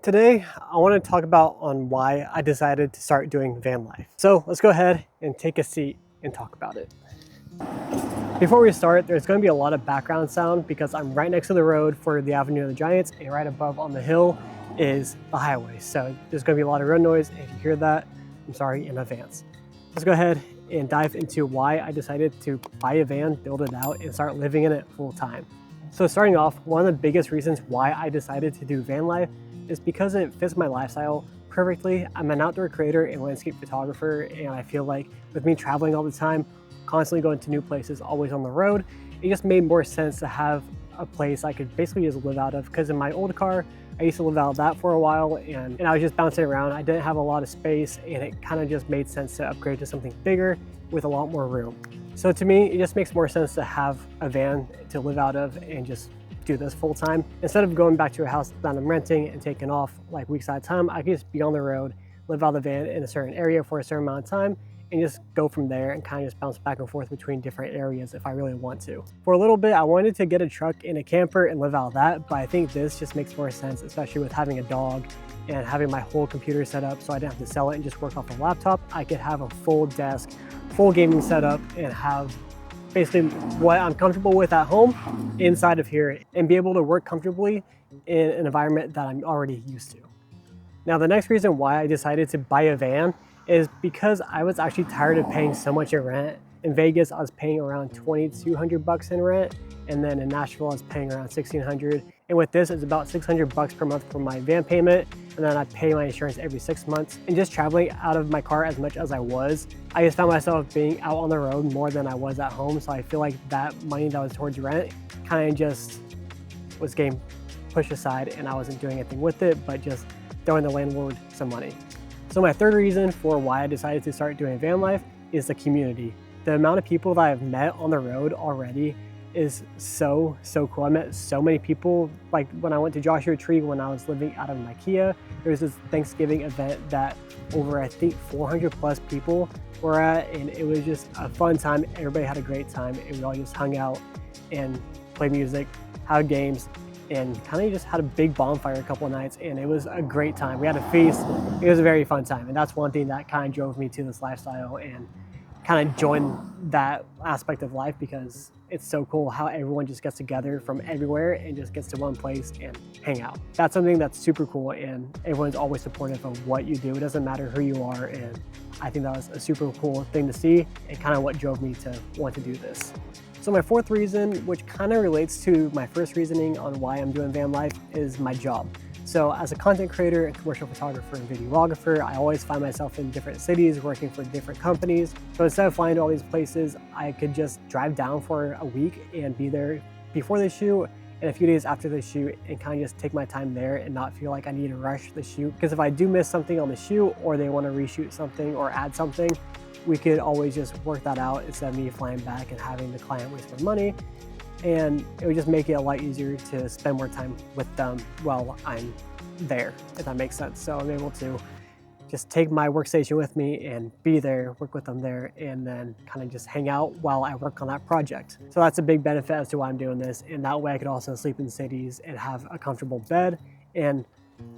Today, I want to talk about on why I decided to start doing van life. So let's go ahead and take a seat and talk about it. Before we start, there's going to be a lot of background sound because I'm right next to the road for the Avenue of the Giants, and right above on the hill is the highway. So there's going to be a lot of road noise. If you hear that, I'm sorry in advance. Let's go ahead and dive into why I decided to buy a van, build it out, and start living in it full time. So starting off, one of the biggest reasons why I decided to do van life is because it fits my lifestyle perfectly. I'm an outdoor creator and landscape photographer, and I feel like with me traveling all the time, constantly going to new places, always on the road, it just made more sense to have a place I could basically just live out of. Because in my old car, I used to live out of that for a while, and I was just bouncing around. I didn't have a lot of space, and it kind of just made sense to upgrade to something bigger with a lot more room. So to me, it just makes more sense to have a van to live out of and just do this full time. Instead of going back to a house that I'm renting and taking off like weeks at a time, I can just be on the road, live out of the van in a certain area for a certain amount of time, and just go from there and kind of just bounce back and forth between different areas if I really want to. For a little bit, I wanted to get a truck and a camper and live out of that, but I think this just makes more sense, especially with having a dog and having my whole computer set up so I didn't have to sell it and just work off a laptop. I could have a full desk, full gaming setup, and have basically what I'm comfortable with at home inside of here and be able to work comfortably in an environment that I'm already used to. Now, the next reason why I decided to buy a van is because I was actually tired of paying so much in rent. In Vegas, I was paying around $2,200 in rent, and then in Nashville, I was paying around $1,600. And with this, it's about $600 per month for my van payment, and then I pay my insurance every 6 months. And just traveling out of my car as much as I just found myself being out on the road more than I was at home. So I feel like that money that was towards rent kind of just was getting pushed aside, and I wasn't doing anything with it, but just throwing the landlord some money. So my third reason for why I decided to start doing van life is the community. The amount of people that I've met on the road already is so cool. I met so many people. Like when I went to Joshua Tree, when I was living out of IKEA, there was this Thanksgiving event that over, I think, 400 plus people were at, and it was just a fun time. Everybody had a great time, and we all just hung out and played music, had games, and kind of just had a big bonfire a couple of nights, and it was a great time. We had a feast. It was a very fun time, and that's one thing that kind of drove me to this lifestyle and kind of join that aspect of life, because it's so cool how everyone just gets together from everywhere and just gets to one place and hang out. That's something that's super cool, and everyone's always supportive of what you do. It doesn't matter who you are, and I think that was a super cool thing to see and kind of what drove me to want to do this. So my fourth reason, which kind of relates to my first reasoning on why I'm doing van life, is my job. So as a content creator and commercial photographer and videographer, I always find myself in different cities working for different companies. So instead of flying to all these places, I could just drive down for a week and be there before the shoot and a few days after the shoot, and kind of just take my time there and not feel like I need to rush the shoot. Because if I do miss something on the shoot, or they want to reshoot something or add something, we could always just work that out instead of me flying back and having the client waste my money. And it would just make it a lot easier to spend more time with them while I'm there, if that makes sense. So I'm able to just take my workstation with me and be there, work with them there, and then kind of just hang out while I work on that project. So that's a big benefit as to why I'm doing this. And that way I could also sleep in cities and have a comfortable bed. And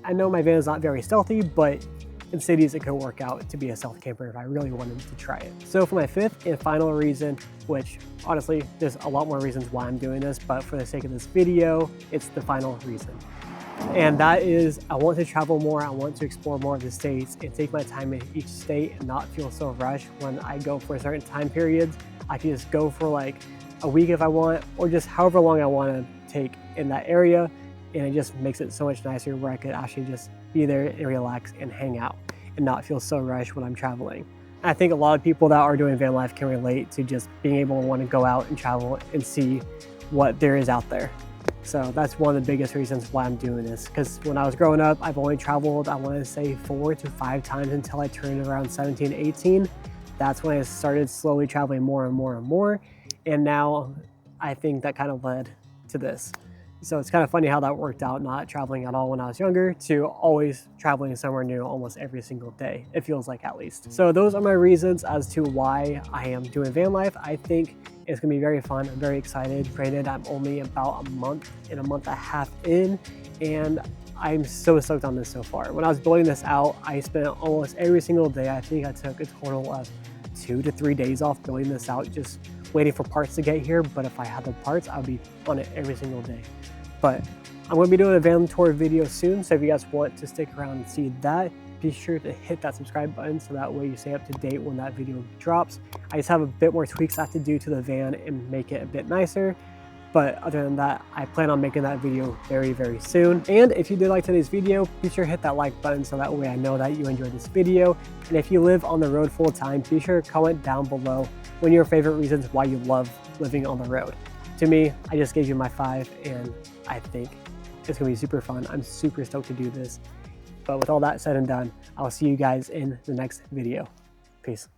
I know my van is not very stealthy, but in cities it could work out to be a stealth camper if I really wanted to try it. So for my fifth and final reason, which honestly there's a lot more reasons why I'm doing this, but for the sake of this video, it's the final reason. And that is, I want to travel more. I want to explore more of the states and take my time in each state and not feel so rushed when I go for certain time periods. I can just go for like a week if I want, or just however long I want to take in that area. And it just makes it so much nicer where I could actually just be there and relax and hang out and not feel so rushed when I'm traveling. And I think a lot of people that are doing van life can relate to just being able to want to go out and travel and see what there is out there. So that's one of the biggest reasons why I'm doing this. Because when I was growing up, I've only traveled, I want to say 4 to 5 times until I turned around 17, 18. That's when I started slowly traveling more and more and more. And now I think that kind of led to this. So it's kind of funny how that worked out, not traveling at all when I was younger to always traveling somewhere new almost every single day, it feels like, at least. So those are my reasons as to why I am doing van life. I think it's gonna be very fun. I'm very excited. Granted, I'm only about a month and a half in, and I'm so stoked on this so far. When I was building this out, I spent almost every single day. I think I took a total of 2 to 3 days off building this out, just waiting for parts to get here. But if I had the parts, I would be on it every single day. But I'm going to be doing a van tour video soon, so if you guys want to stick around and see that, be sure to hit that subscribe button so that way you stay up to date when that video drops. I just have a bit more tweaks I have to do to the van and make it a bit nicer. But other than that, I plan on making that video very, very soon. And if you did like today's video, be sure to hit that like button so that way I know that you enjoyed this video. And if you live on the road full time, be sure to comment down below one of your favorite reasons why you love living on the road. To me, I just gave you my 5, and I think it's gonna be super fun. I'm super stoked to do this. But with all that said and done, I'll see you guys in the next video. Peace.